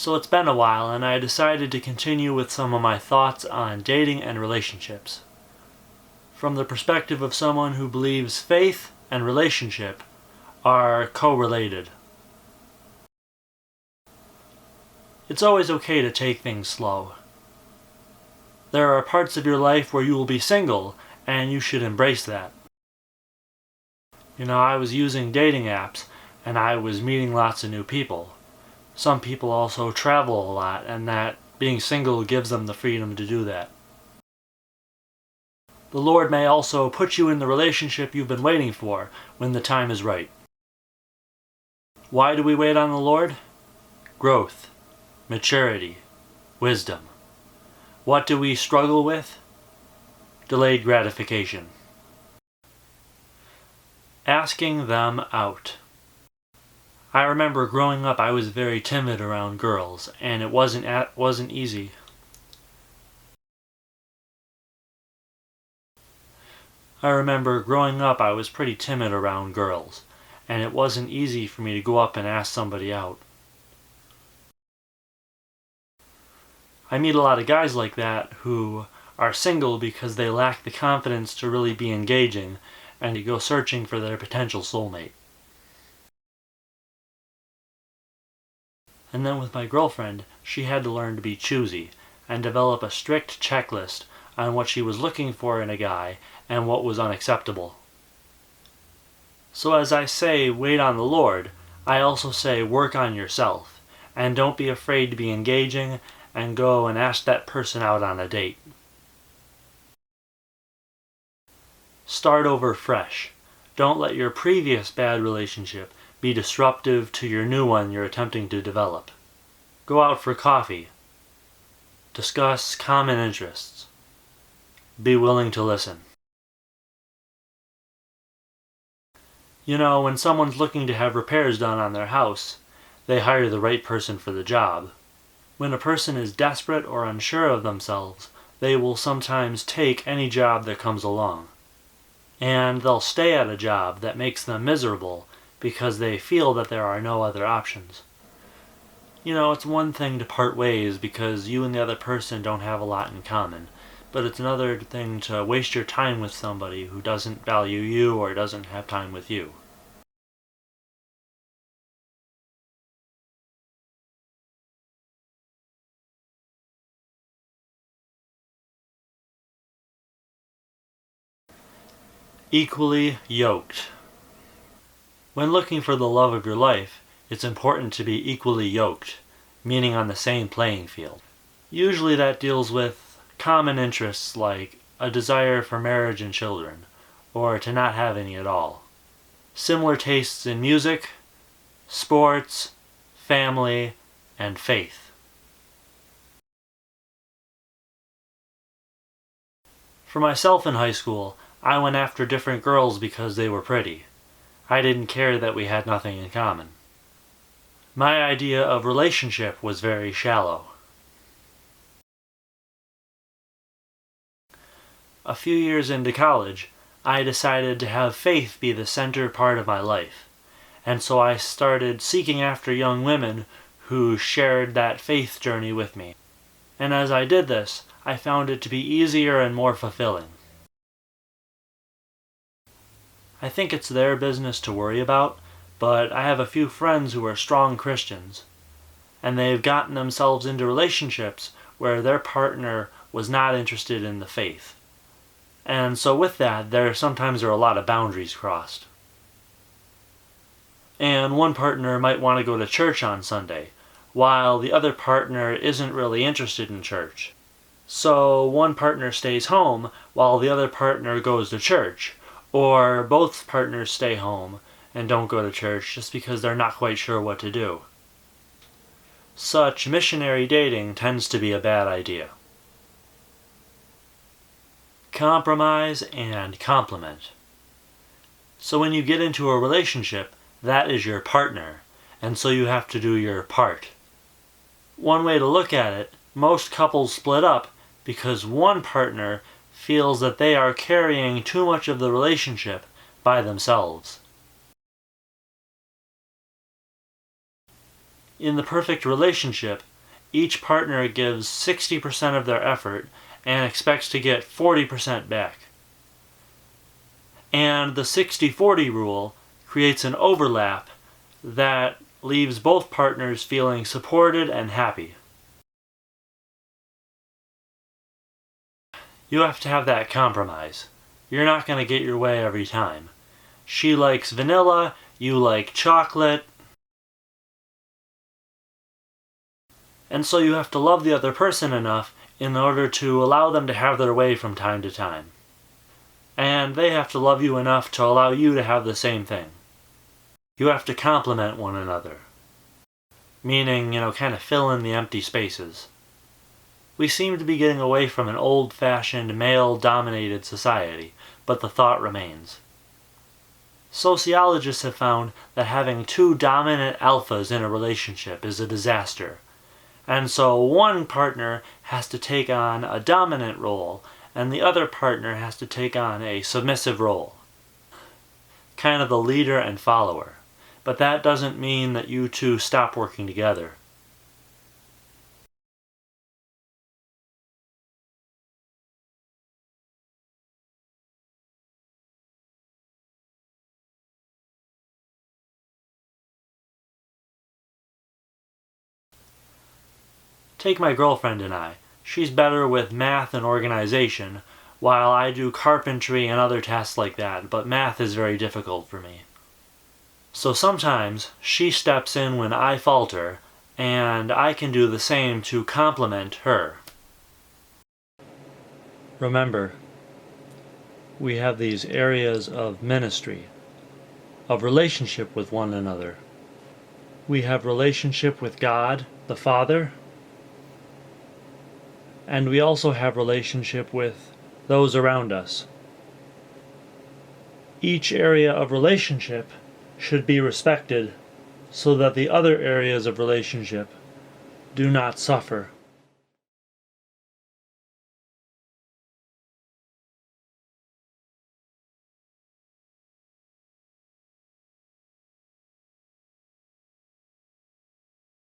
So it's been a while, and I decided to continue with some of my thoughts on dating and relationships. From the perspective of someone who believes faith and relationship are correlated. It's always okay to take things slow. There are parts of your life where you will be single, and you should embrace that. I was using dating apps, and I was meeting lots of new people. Some people also travel a lot, and that being single gives them the freedom to do that. The Lord may also put you in the relationship you've been waiting for when the time is right. Why do we wait on the Lord? Growth, maturity, wisdom. What do we struggle with? Delayed gratification. Asking them out. I remember growing up I was very timid around girls, and it wasn't easy. I remember growing up I was pretty timid around girls, and it wasn't easy for me to go up and ask somebody out. I meet a lot of guys like that who are single because they lack the confidence to really be engaging and to go searching for their potential soulmate. And then with my girlfriend, she had to learn to be choosy and develop a strict checklist on what she was looking for in a guy and what was unacceptable. So as I say, wait on the Lord, I also say work on yourself, and don't be afraid to be engaging and go and ask that person out on a date. Start over fresh. Don't let your previous bad relationship be disruptive to your new one you're attempting to develop. Go out for coffee. Discuss common interests. Be willing to listen. When someone's looking to have repairs done on their house, they hire the right person for the job. When a person is desperate or unsure of themselves, they will sometimes take any job that comes along. And they'll stay at a job that makes them miserable because they feel that there are no other options. It's one thing to part ways because you and the other person don't have a lot in common, but it's another thing to waste your time with somebody who doesn't value you or doesn't have time with you. Equally yoked. When looking for the love of your life, it's important to be equally yoked, meaning on the same playing field. Usually that deals with common interests like a desire for marriage and children, or to not have any at all. Similar tastes in music, sports, family, and faith. For myself in high school, I went after different girls because they were pretty. I didn't care that we had nothing in common. My idea of relationship was very shallow. A few years into college, I decided to have faith be the center part of my life, and so I started seeking after young women who shared that faith journey with me. And as I did this, I found it to be easier and more fulfilling. I think it's their business to worry about, but I have a few friends who are strong Christians, and they've gotten themselves into relationships where their partner was not interested in the faith. And so with that, sometimes there are a lot of boundaries crossed. And one partner might want to go to church on Sunday, while the other partner isn't really interested in church. So one partner stays home while the other partner goes to church, or both partners stay home and don't go to church just because they're not quite sure what to do. Such missionary dating tends to be a bad idea. Compromise and complement. So when you get into a relationship, that is your partner, and so you have to do your part. One way to look at it, most couples split up because one partner feels that they are carrying too much of the relationship by themselves. In the perfect relationship, each partner gives 60% of their effort and expects to get 40% back. And the 60-40 rule creates an overlap that leaves both partners feeling supported and happy. You have to have that compromise. You're not going to get your way every time. She likes vanilla, you like chocolate. And so you have to love the other person enough in order to allow them to have their way from time to time. And they have to love you enough to allow you to have the same thing. You have to complement one another. Meaning, kind of fill in the empty spaces. We seem to be getting away from an old-fashioned male-dominated society, but the thought remains. Sociologists have found that having two dominant alphas in a relationship is a disaster. And so one partner has to take on a dominant role, and the other partner has to take on a submissive role. Kind of the leader and follower. But that doesn't mean that you two stop working together. Take my girlfriend and I. She's better with math and organization, while I do carpentry and other tasks like that, but math is very difficult for me. So sometimes she steps in when I falter, and I can do the same to complement her. Remember, we have these areas of ministry, of relationship with one another. We have relationship with God, the Father, and we also have relationship with those around us. Each area of relationship should be respected so that the other areas of relationship do not suffer